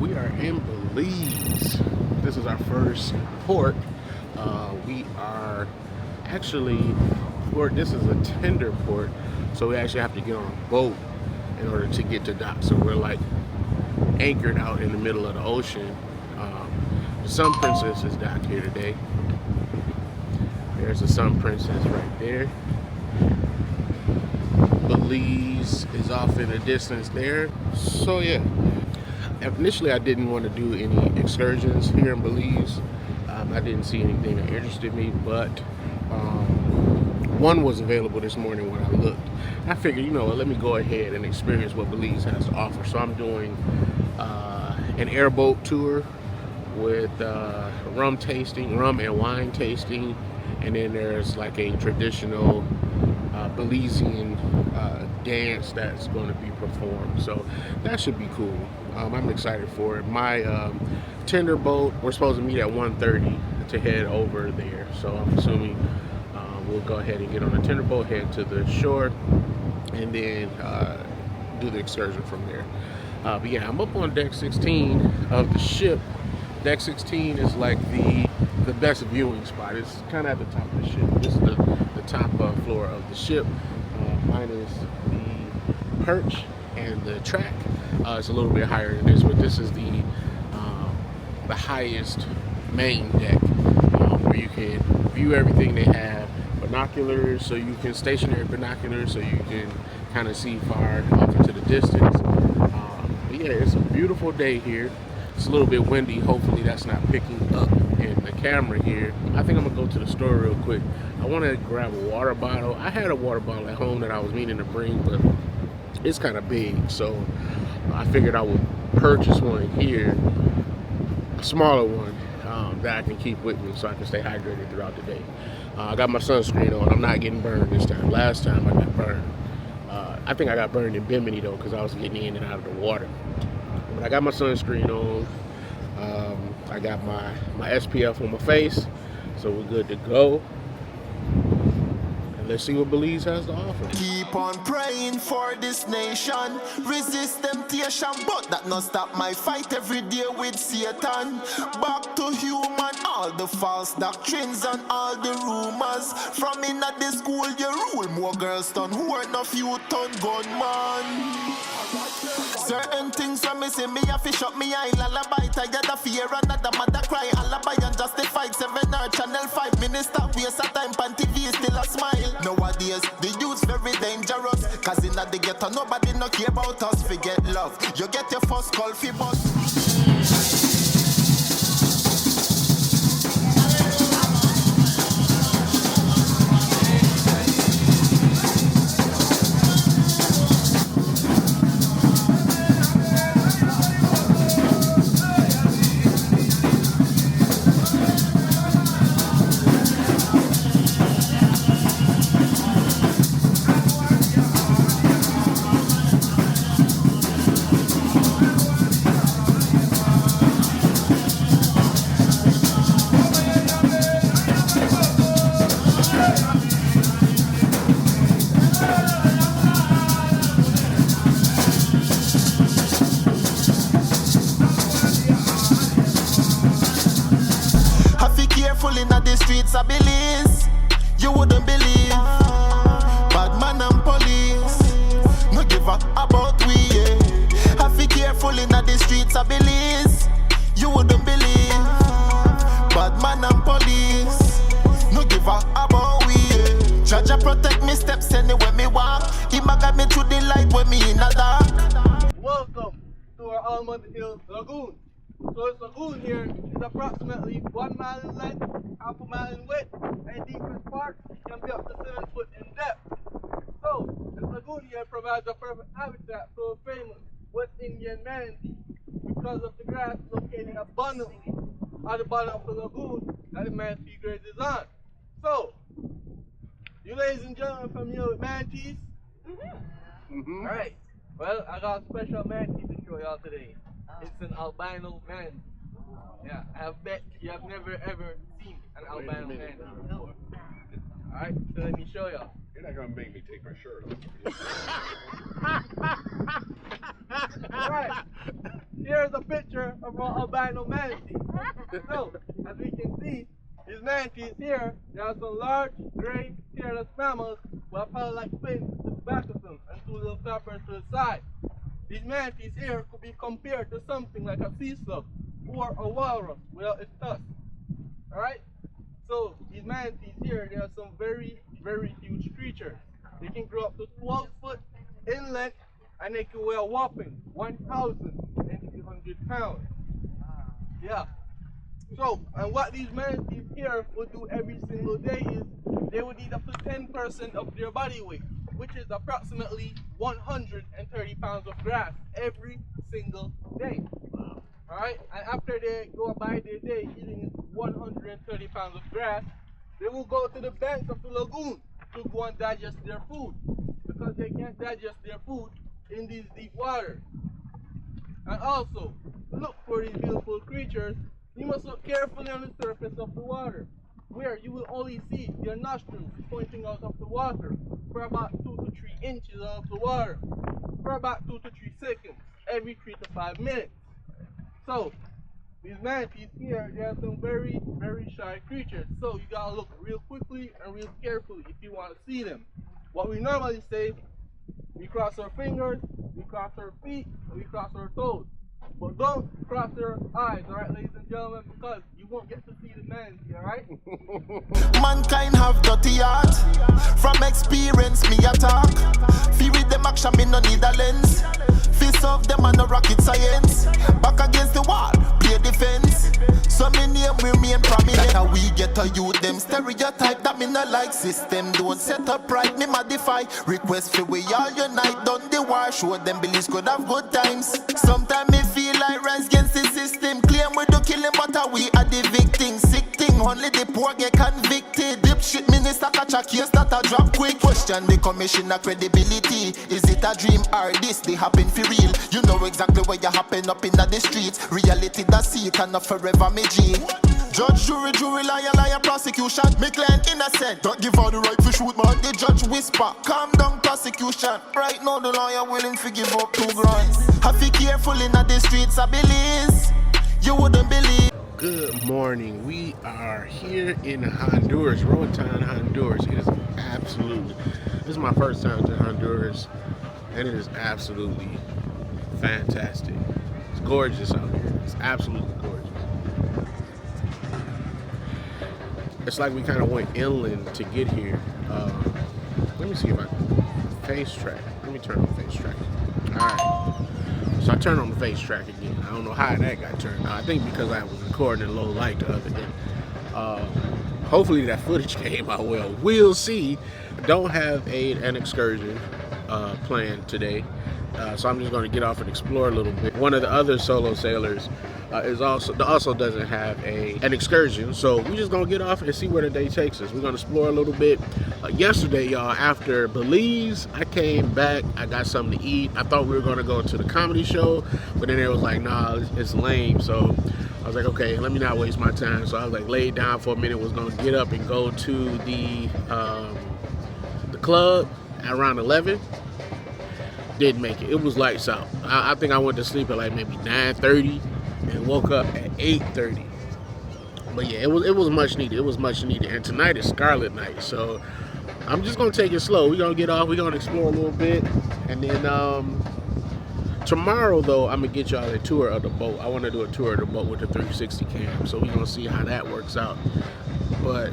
We are in Belize. This is our first port. We are actually, this is a tender port, so we actually have to get on a boat in order to get to dock. So we're like anchored out in the middle of the ocean. The Sun Princess is docked here today. There's the Sun Princess right there. Belize is off in the distance there. So yeah, initially I didn't want to do any excursions here in Belize. I didn't see anything that interested me, but one was available this morning when I looked. I figured, you know, let me go ahead and experience what Belize has to offer. So I'm doing an airboat tour with rum and wine tasting, and then there's like a traditional Belizean dance that's going to be performed. So that should be cool. I'm excited for it. My tender boat, we're supposed to meet at 1:30 to head over there. So I'm assuming we'll go ahead and get on a tender boat, head to the shore, and then do the excursion from there. But yeah, I'm up on deck 16 of the ship. Deck 16 is like the best viewing spot. It's kind of at the top of the ship. This is the top floor of the ship, minus the perch and the track. It's a little bit higher than this, but this is the highest main deck where you can view everything. They have binoculars, so you can stationary binoculars, so you can kind of see far off into the distance. But yeah, it's a beautiful day here. It's a little bit windy. Hopefully that's not picking up in the camera here. I think I'm gonna go to the store real quick. I want to grab a water bottle. I had a water bottle at home that I was meaning to bring, but it's kind of big, so I figured I would purchase one here, a smaller one that I can keep with me so I can stay hydrated throughout the day. I got my sunscreen on. I'm not getting burned this time. Last time I got burned. I think I got burned in Bimini though, because I was getting in and out of the water. But I got my sunscreen on. I got my SPF on my face, so we're good to go. And let's see what Belize has to offer. Keep on praying for this nation, resist temptation, but that not stop my fight every day with Satan. Back to human, all the false doctrines and all the rumors. From in at the school you rule, more girls done who are no few ton gunman. Certain things when me see me a fish up me eye, lullaby, tired of fear, another mother cry, alibi unjustified, 7 or channel 5 minutes stop waste of time, pan TV still a smile. Nowadays the youth's very dangerous, cause in the ghetto nobody no care about us, forget love, you get your first call for bus. I Belize, you wouldn't believe. Bad man and police, no give a about we. Yeah. Have to careful in the streets of Belize, you wouldn't believe. Bad man and police, no give a about we. Yeah. Judge protect me steps anywhere me walk. He ma guide me through the light when me in the dark. Welcome to our Almond Hill Lagoon. So this lagoon here is approximately 1 mile in length, half a mile in width, and deepest part can be up to 7 foot in depth. So this lagoon here provides a perfect habitat for a famous West Indian manatee because of the grass located abundantly at the bottom of the lagoon that the manatee grazes on. So, you ladies and gentlemen are familiar with manatees? Alright, well I got a special manatee to show y'all today. It's an albino manatee. Yeah, I bet you have never ever seen an albino manatee before. Alright, so let me show y'all. You're not gonna make me take my shirt off. Right. Here's a picture of an albino manatee. So, as we can see, these manatees here, there are some large, gray, hairless mammals with paddle-like fins to the back of them and two little flappers to the side. These manatees here could be compared to something like a sea slug or a walrus without its tusks. Alright? So, these manatees here, they are some very, very huge creatures. They can grow up to 12 foot in length and they can weigh a whopping 1,300 pounds. Yeah. So, and what these manatees here would do every single day is they would eat up to 10% of their body weight, which is approximately 130 pounds of grass every single day. Alright? And after they go about their day eating 130 pounds of grass, they will go to the banks of the lagoon to go and digest their food, because they can't digest their food in these deep waters. And also, to look for these beautiful creatures, you must look carefully on the surface of the water, where you will only see their nostrils pointing out of the water for about 2 to 3 inches of the water, for about 2 to 3 seconds, every 3 to 5 minutes. So, these manatees here, they are some very, very shy creatures. So you gotta look real quickly and real carefully if you want to see them. What we normally say, we cross our fingers, we cross our feet, and we cross our toes. But don't cross your eyes, alright, ladies and gentlemen, because you won't get to see the manatee, alright? Mankind have dirty heart. From experience, me attack. Feel with them action, me no need a lens. Fist of them and no rocket science. Back against the wall, play defense. So me name remain prominent. Now we get a youth them stereotype that me no like. System don't set up right, me modify. Request for we all unite, done the war. Show them beliefs could have good times. Sometimes me feel like rise against the system. Claim we do kill him, but we are the victim. Sick thing, only the poor get convicted. Dipshit minister catch a case that a drop quick. Question the commissioner credibility. Is it a dream or this they happen for real? You know exactly where you happen up in the streets. Reality that see it and not forever me G. Judge, jury, liar, prosecution. Me client innocent. Don't give all the right to shoot, man. The judge whisper, calm down, prosecution. Right now the lawyer willing to give up $2,000. Have to be careful in the streets of Belize. You wouldn't believe. Good morning. We are here in Honduras, Roatan, Honduras. It is absolutely, this is my first time to Honduras, and it is absolutely fantastic. It's gorgeous out here. It's absolutely gorgeous. It's like we kind of went inland to get here. Let me see if I can face track. Let me turn on face track. All right. So I turned on the face track again. I don't know how that got turned on. I think because I was recording in low light the other day. Hopefully that footage came out well. We'll see. Don't have an excursion planned today. So I'm just going to get off and explore a little bit. One of the other solo sailors also doesn't have an excursion, so we're just going to get off and see where the day takes us. We're going to explore a little bit. Yesterday, y'all, after Belize, I came back. I got something to eat. I thought we were going to go to the comedy show, but then it was like, nah, it's lame. So I was like, okay, let me not waste my time. So I was like, laid down for a minute, was going to get up and go to the club at around 11. Didn't make it. It was lights out. I think I went to sleep at like maybe 9:30 and woke up at 8:30. But yeah, it was much needed. It was much needed. And tonight is Scarlet Night, so I'm just gonna take it slow. We're gonna get off. We're gonna explore a little bit, and then tomorrow though I'm gonna get y'all a tour of the boat. I want to do a tour of the boat with the 360 cam, so we're gonna see how that works out. But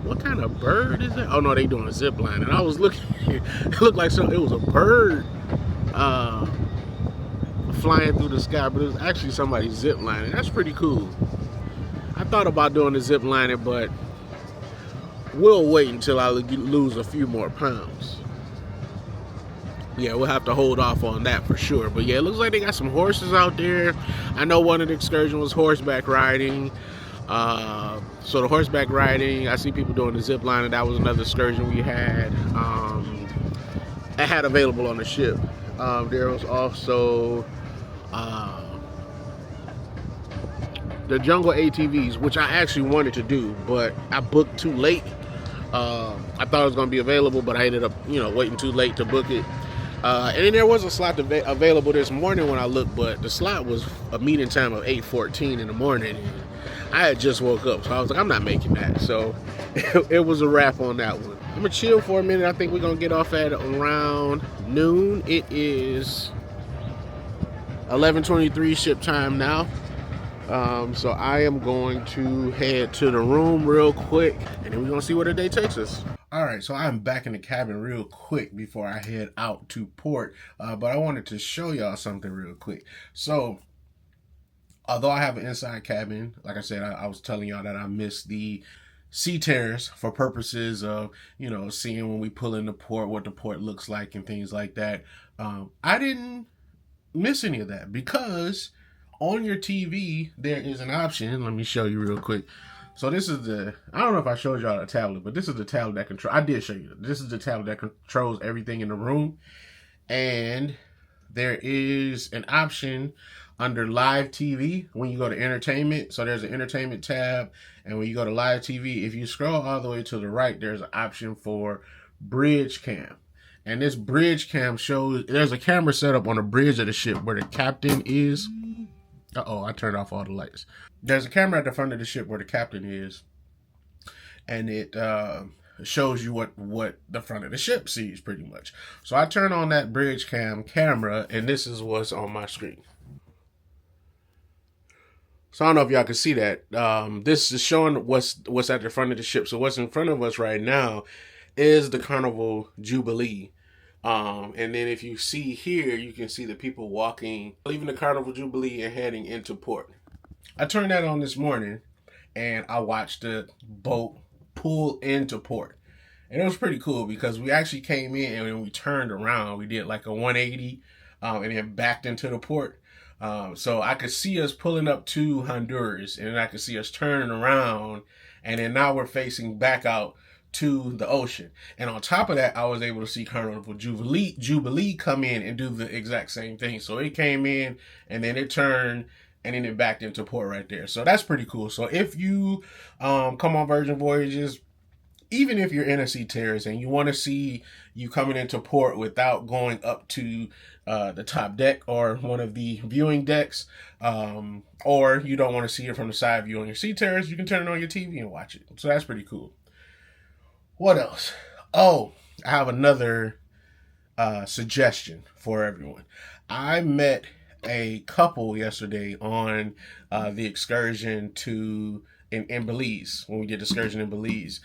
what kind of bird is that? Oh no, they doing a zip line, and I was looking. It looked like it was a bird flying through the sky, but it was actually somebody zip lining. That's pretty cool. I thought about doing the zip lining, but we'll wait until I lose a few more pounds. Yeah, we'll have to hold off on that for sure. But yeah, it looks like they got some horses out there. I know one of the excursions was horseback riding. So the horseback riding, I see people doing the zip lining. That was another excursion we had. I had available on the ship. There was also the jungle ATVs, which I actually wanted to do, but I booked too late. I thought it was going to be available, but I ended up, waiting too late to book it. And then there was a slot available this morning when I looked, but the slot was a meeting time of 8:14 in the morning. And I had just woke up, so I was like, I'm not making that. So it was a wrap on that one. I'm gonna chill for a minute. I think we're gonna get off at around noon. It is 11:23 ship time now. So I am going to head to the room real quick, and then we're gonna see where the day takes us. All right, so I'm back in the cabin real quick before I head out to port, but I wanted to show y'all something real quick. So, although I have an inside cabin, like I said, I was telling y'all that I missed the sea terrace for purposes of, you know, seeing when we pull into port, what the port looks like and things like that. I didn't miss any of that because on your TV, there is an option. Let me show you real quick. So this is I don't know if I showed y'all the tablet, but this is the tablet that controls, I did show you. This is the tablet that controls everything in the room. And there is an option under live TV when you go to entertainment. So there's an entertainment tab. And when you go to live TV, if you scroll all the way to the right, there's an option for bridge cam. And this bridge cam shows, there's a camera set up on the bridge of the ship where the captain is. Uh-oh, I turned off all the lights. There's a camera at the front of the ship where the captain is, and it shows you what the front of the ship sees pretty much. So I turn on that bridge camera, and this is what's on my screen. So I don't know if y'all can see that. This is showing what's at the front of the ship. So what's in front of us right now is the Carnival Jubilee. And then if you see here, you can see the people walking, leaving the Carnival Jubilee and heading into port. I turned that on this morning and I watched the boat pull into port. And it was pretty cool because we actually came in and when we turned around, we did like a 180 and then backed into the port. So I could see us pulling up to Honduras and then I could see us turning around and then now we're facing back out to the ocean. And on top of that, I was able to see Carnival Jubilee come in and do the exact same thing. So it came in and then it turned and then it backed into port right there. So that's pretty cool. So if you come on Virgin Voyages, even if you're in a sea terrace and you want to see you coming into port without going up to the top deck or one of the viewing decks, or you don't want to see it from the side view on your sea terrace, you can turn it on your TV and watch it. So that's pretty cool. What else? Oh, I have another suggestion for everyone. I met a couple yesterday on the excursion in Belize, when we did the excursion in Belize.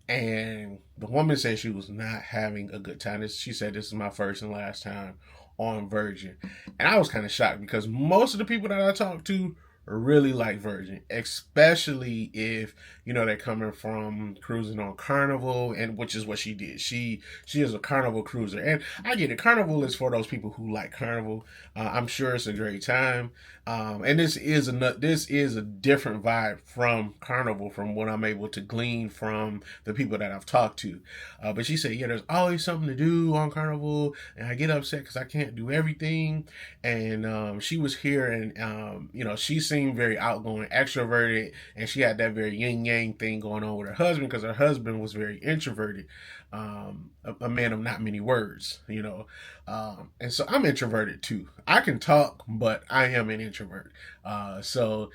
And the woman said she was not having a good time. She said, this is my first and last time on Virgin. And I was kind of shocked because most of the people that I talked to really like Virgin, especially if, you know, they're coming from cruising on Carnival, and which is what she did. She is a Carnival cruiser, and I get it. Carnival is for those people who like Carnival. I'm sure it's a great time, and this is a different vibe from Carnival, from what I'm able to glean from the people that I've talked to. But she said, yeah, there's always something to do on Carnival, and I get upset because I can't do everything. And she was here, and you know, she seemed very outgoing, extroverted, and she had that very yin yang thing going on with her husband because her husband was very introverted, a man of not many words, you know. And so I'm introverted too. I can talk, but I am an introvert. So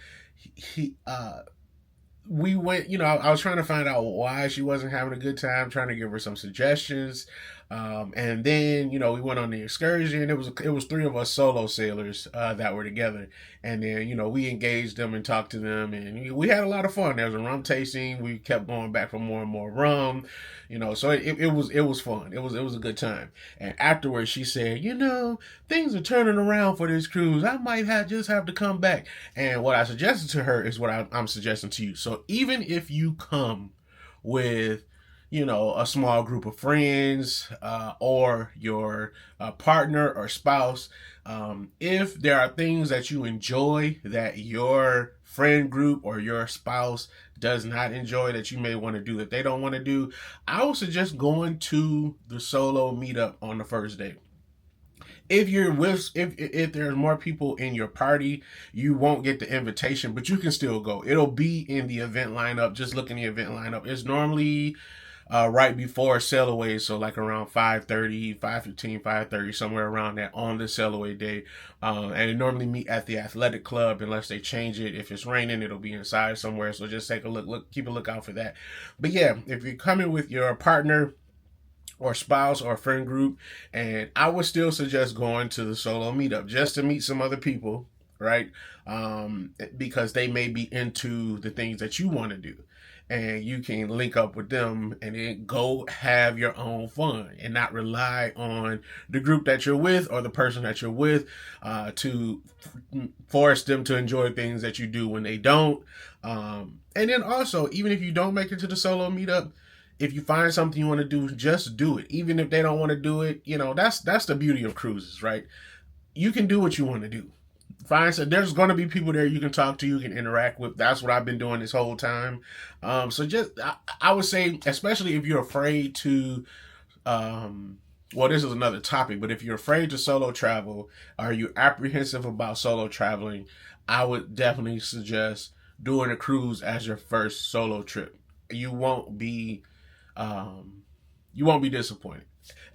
we went, you know, I was trying to find out why she wasn't having a good time, trying to give her some suggestions. And then, you know, we went on the excursion. It was three of us solo sailors that were together. And then, you know, we engaged them and talked to them, and we had a lot of fun. There was a rum tasting. We kept going back for more and more rum, you know, so it was fun. It was a good time. And afterwards she said, you know, things are turning around for this cruise. I might just have to come back. And what I suggested to her is what I'm suggesting to you. So even if you come with, you know, a small group of friends or your partner or spouse, if there are things that you enjoy that your friend group or your spouse does not enjoy, that you may want to do that they don't want to do, I would suggest going to the solo meetup on the first day. If you're with, if there's more people in your party, you won't get the invitation, but you can still go. It'll be in the event lineup. Just look in the event lineup. It's normally right before sail away, so like around 5:30, 5:15, 5:30, somewhere around that on the sail away day. And they normally meet at the athletic club unless they change it. If it's raining, it'll be inside somewhere. So just take a look, keep a lookout for that. But yeah, if you're coming with your partner or spouse or friend group, and I would still suggest going to the solo meetup just to meet some other people, right? Because they may be into the things that you want to do, and you can link up with them and then go have your own fun and not rely on the group that you're with or the person that you're with to force them to enjoy things that you do when they don't. And then also, even if you don't make it to the solo meetup, if you find something you want to do, just do it. Even if they don't want to do it, you know, that's the beauty of cruises, right? You can do what you want to do. There's going to be people there you can talk to, you can interact with. That's what I've been doing this whole time. So just, I would say, especially if you're afraid to, well, this is another topic, but if you're afraid to solo travel, or you're apprehensive about solo traveling, I would definitely suggest doing a cruise as your first solo trip. You won't be disappointed,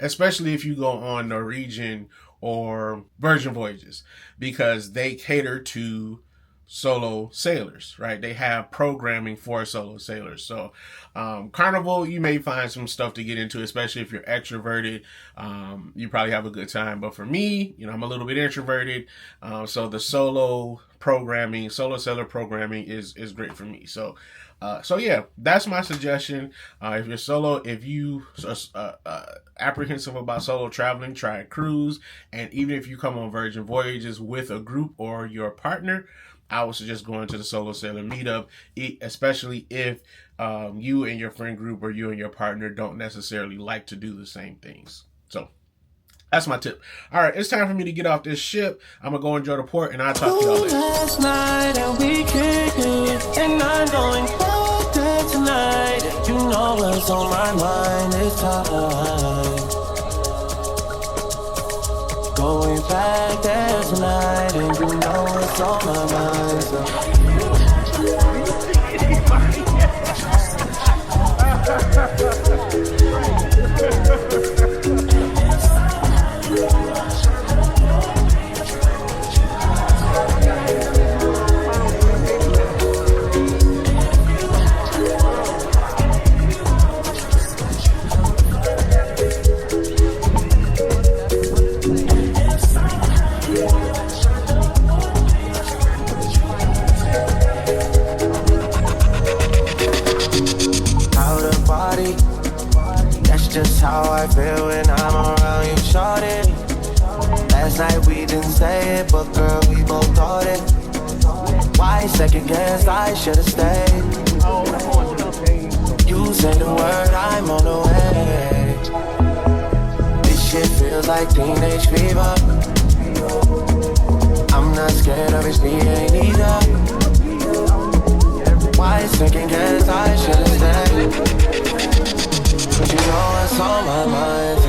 especially if you go on Norwegian or Virgin voyages, because they cater to solo sailors, right? They have programming for solo sailors. So Carnival, you may find some stuff to get into, especially if you're extroverted. You probably have a good time. But for me, you know, I'm a little bit introverted. So the solo sailor programming is great for me. So yeah, that's my suggestion. If you apprehensive about solo traveling, try a cruise. And even if you come on Virgin voyages with a group or your partner, I would suggest going to the Solo Sailor meetup, especially if you and your friend group or you and your partner don't necessarily like to do the same things. So that's my tip. All right, it's time for me to get off this ship. I'm going to go enjoy the port, and I'll talk to y'all later. Last night and we kicked it, and I'm going back there tonight. You know what's on my mind this time. Going back there tonight, and you know what's on my mind. Just how I feel when I'm around you, shorty. Last night we didn't say it, but girl, we both thought it. Why second guess? I should've stayed. You said the word, I'm on the way. This shit feels like teenage fever. I'm not scared of it, she ain't either. Why second guess? I should've stayed. But you know what's on my mind,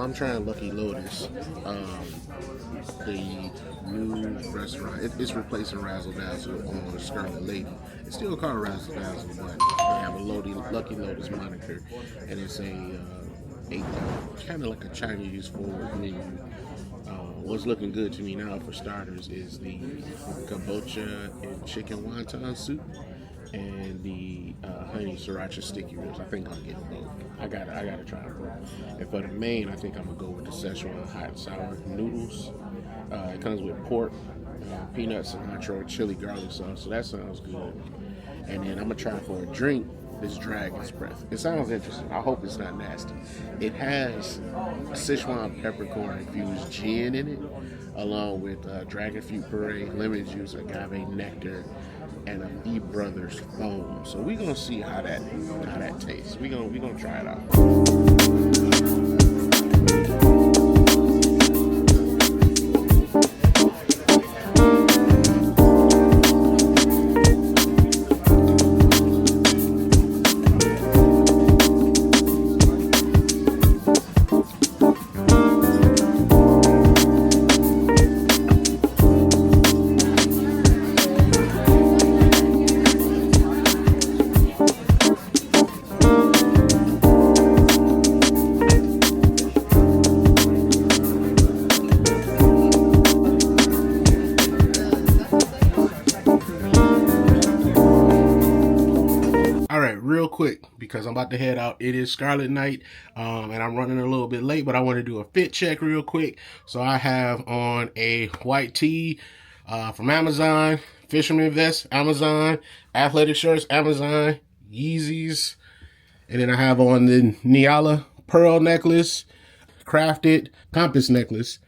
I'm trying Lucky Lotus, the new restaurant. It's replacing Razzle Dazzle on Scarlet Lady. It's still called Razzle Dazzle, but they have a Lucky Lotus moniker, and it's a kind of like a Chinese forward menu. What's looking good to me now for starters is the kabocha and chicken wonton soup and the honey sriracha sticky ribs. I think I'll get both. I gotta try both. And for the main, I think I'm gonna go with the Szechuan hot and sour noodles. It comes with pork, peanut, cilantro, chili, garlic sauce. So that sounds good. And then I'm gonna try for a drink this dragon's breath. It sounds interesting. I hope it's not nasty. It has Sichuan peppercorn infused gin in it, along with dragon fruit puree, lemon juice, agave nectar, and a E Brothers foam. So we're gonna see how that tastes. We're gonna try it out. Real quick, because I'm about to head out. It is Scarlet Night, and I'm running a little bit late, but I want to do a fit check real quick. So I have on a white tee from Amazon, fisherman vest, Amazon, athletic shorts, Amazon, Yeezys, and then I have on the Niala pearl necklace, crafted compass necklace,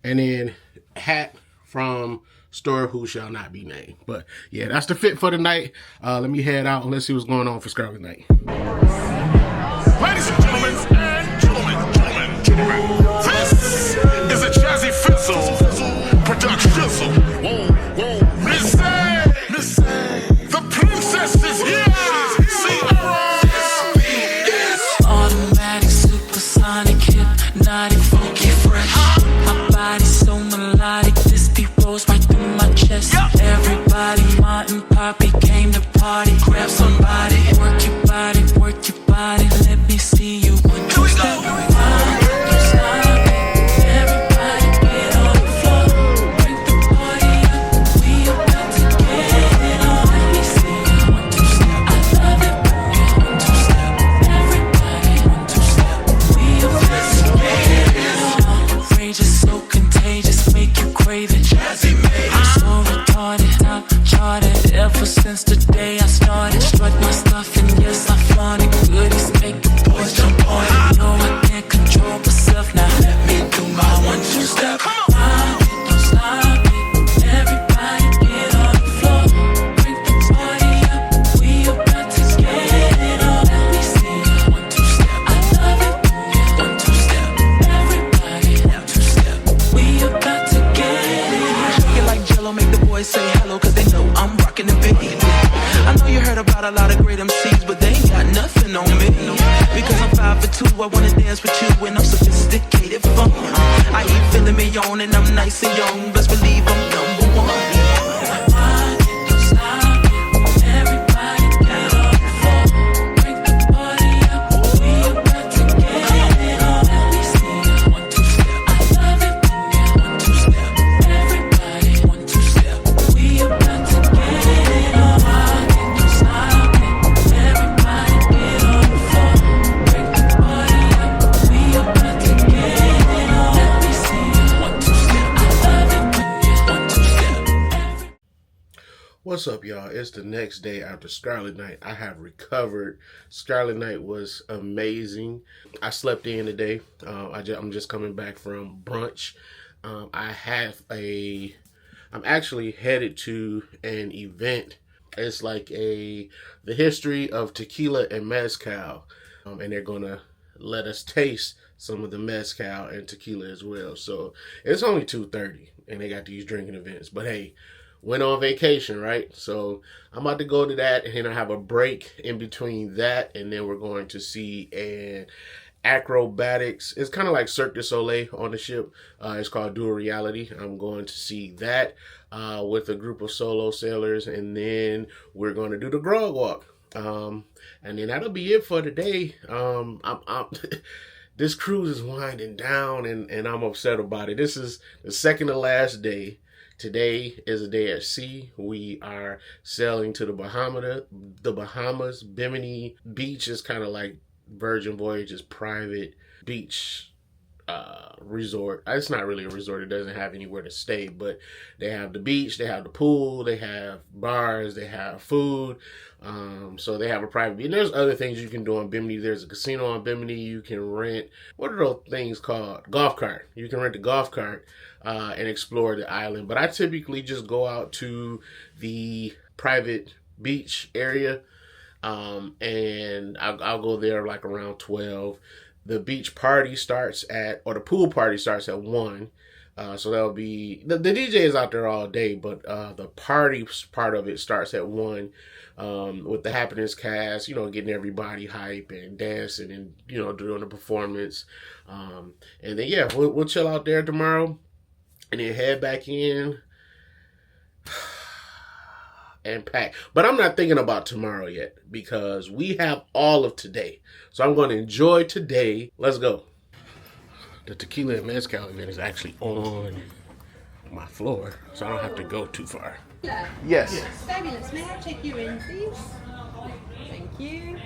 and then hat from store who shall not be named. But yeah, that's the fit for the night. Let me head out and let's see what's going on for Scarlet Night. Ladies and gentlemen, this is a Jazzy Fizzle production. Whoa, Missy, the princess is here. Automatic, supersonic, hypnotic, funky, fresh. My body's so melodic, this beat rolls right through my chest. Everybody, Martin, Poppy came to party. Grab somebody, work your body, let me see you. One, two, step, don't stop it. Everybody get on the floor, bring the party up. We about to get it on. Let me see you. One, two, step, I love it. One, two, step, everybody. One, two, step, we about to get it on. Outrageous, so contagious, make you crave it. Jazzy made it. So retarded, top charted. Ever since the day I started, strut my stuff and yes I flaunt it. Goodies make the boys jump on it. No, I can't control myself now. Let me do my 1, 2 step. Don't stop it. Everybody get on the floor. Bring the party up. We about to get it on. Let me see you. 1, 2 step. I love it. 1, 2 step. Everybody 1, 2 step. We about to get it on. You like Jello, make the boys say hello, cause they know I'm rockin' the baby. I know you heard about a lot of great MCs, but they ain't got nothing on me. Because I'm 5 for 2, I wanna dance with you, and I'm sophisticated fun. I ain't feeling me on, and I'm nice and young. Best believe I'm number 1. Don't stop it. Everybody get on the floor. Bring the party up. We about to get it on. Let me see you. 1, 2 step. I love it. 1, 2 step. Everybody 1, 2 step. We about to get it on. Don't stop it. Everybody get on the floor. Bring the party up. We about to get it on. Let me see you. 1, 2 step. I love it. 1, 2 step. What's up, y'all? It's the next day after Scarlet Night. I have recovered. Scarlet Night was amazing. I slept in today. I'm just coming back from brunch. I'm actually headed to an event. It's like the history of tequila and mezcal. And they're gonna let us taste some of the mezcal and tequila as well. So it's only 2:30 and they got these drinking events. But hey, went on vacation, right? So I'm about to go to that, and then I have a break in between that, and then we're going to see an acrobatics. It's kind of like Cirque du Soleil on the ship. It's called Dual Reality. I'm going to see that with a group of solo sailors, and then we're going to do the grog walk. And then that'll be it for today. This cruise is winding down, and I'm upset about it. This is the second to last day. Today is a day at sea. We are sailing to the Bahamas. Bimini Beach is kind of like Virgin Voyage's private beach resort. It's not really a resort. It doesn't have anywhere to stay, but they have the beach, they have the pool, they have bars, they have food. So they have a private beach. And there's other things you can do on Bimini. There's a casino on Bimini. You can rent, what are those things called? Golf cart. You can rent a golf cart and explore the island. But I typically just go out to the private beach area, and I'll go there like around 12. The beach party starts the pool party starts at 1. So that'll be, the DJ is out there all day, but the party part of it starts at 1 with the Happiness cast, getting everybody hype and dancing and, doing the performance. And then, yeah, we'll chill out there tomorrow and then head back in and pack. But I'm not thinking about tomorrow yet because we have all of today. So I'm going to enjoy today. Let's go. The tequila and mezcal event is actually on my floor, so I don't have to go too far. Yes. Fabulous. May I take you in, please? Thank you.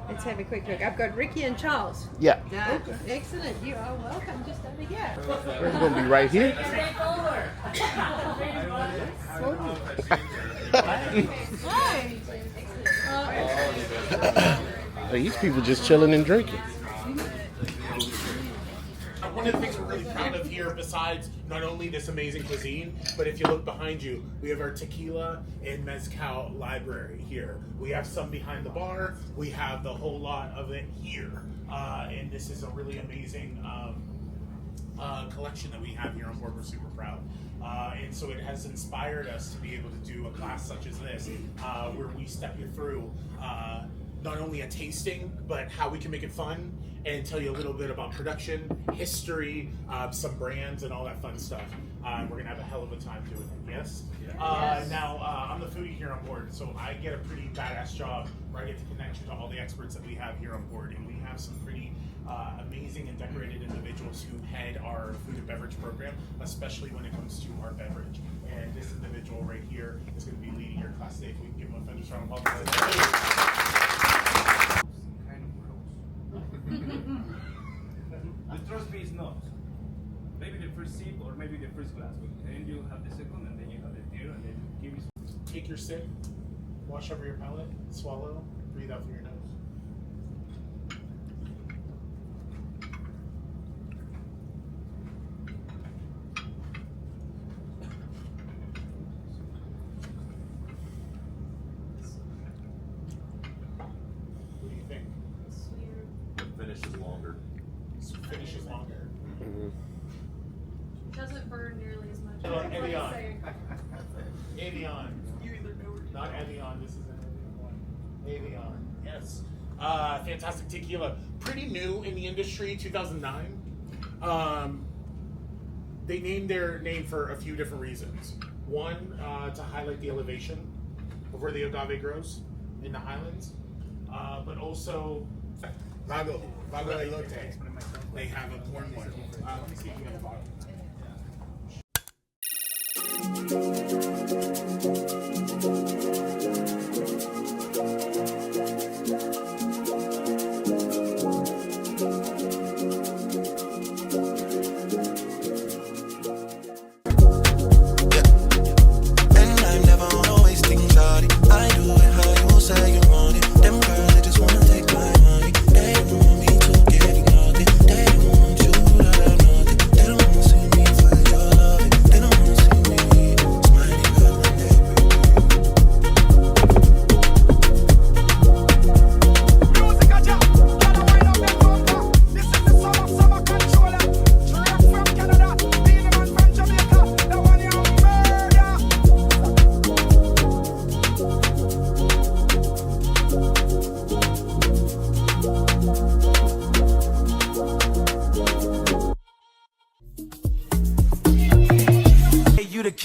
Let's have a quick look. I've got Ricky and Charles. Yeah. Oh, excellent. You are welcome. Just over here. We're going to be right here. These people just chilling and drinking. One of the things we're really proud of here, besides not only this amazing cuisine, but if you look behind you, we have our tequila and mezcal library here. We have some behind the bar. We have the whole lot of it here. And this is a really amazing collection that we have here on board. We're super proud. And so it has inspired us to be able to do a class such as this, where we step you through not only a tasting, but how we can make it fun and tell you a little bit about production, history, some brands, and all that fun stuff. We're going to have a hell of a time doing it, yes? Now, I'm the foodie here on board, so I get a pretty badass job where I get to connect you to all the experts that we have here on board, and we have some pretty amazing and decorated individuals who head our food and beverage program, especially when it comes to our beverage. And this individual right here is going to be leading your class today. If we can give him a thunderous round of applause. The trust me is not. Maybe the first sip or maybe the first glass, but then you have the second and then you have the third and then give me. Take your sip, wash over your palate, swallow, breathe out through your nose. What do you think? Finishes longer. Finishes longer. Doesn't burn nearly as much. Evian. Evian. You either know or not Evian. This is an Evian. Evian. Yes. Fantastic tequila. Pretty new in the industry. 2009. They named their name for a few different reasons. One, to highlight the elevation of where the agave grows in the highlands, but also Vago Elote. They have a corn one. Let me see if we can get a bottle. And I'm never on wasting shawty. I do it how you say you want it. Them girls, they just wanna take my money. They don't want me to get nothing. They don't want you to have nothing. They don't wanna see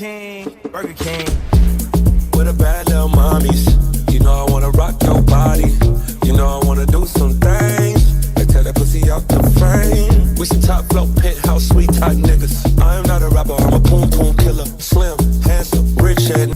King, Burger King. With a bad little mommies. You know I wanna rock your body. You know I wanna do some things. Like tear that pussy out the frame. We some top flow, penthouse, sweet type niggas. I am not a rapper, I'm a boom boom killer. Slim, handsome, rich and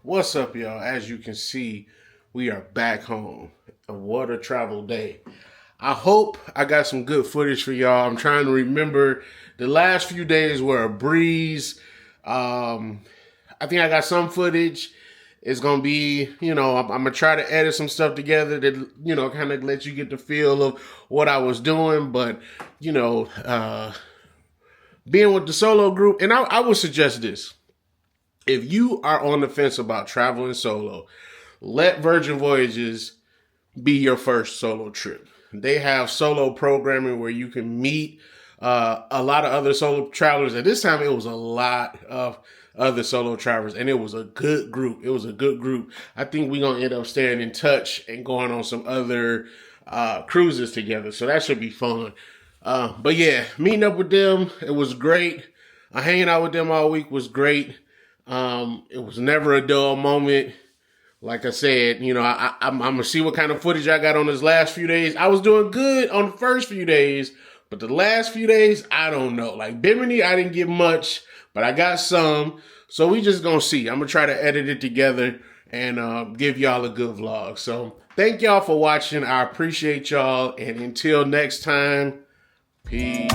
What's up, y'all? As you can see, we are back home. What a travel day. I hope I got some good footage for y'all. I'm trying to remember. The last few days were a breeze. I think I got some footage. It's going to be, I'm going to try to edit some stuff together that, kind of let you get the feel of what I was doing. But, being with the solo group, and I would suggest this. If you are on the fence about traveling solo, let Virgin Voyages be your first solo trip. They have solo programming where you can meet a lot of other solo travelers. At this time, it was a lot of other solo travelers, and it was a good group. I think we're going to end up staying in touch and going on some other cruises together. So that should be fun. But yeah, meeting up with them, it was great. Hanging out with them all week was great. It was never a dull moment. Like I said, I'm going to see what kind of footage I got on this last few days. I was doing good on the first few days, but the last few days, I don't know. Like Bimini, I didn't get much, but I got some. So we just going to see. I'm going to try to edit it together and give y'all a good vlog. So thank y'all for watching. I appreciate y'all. And until next time, peace.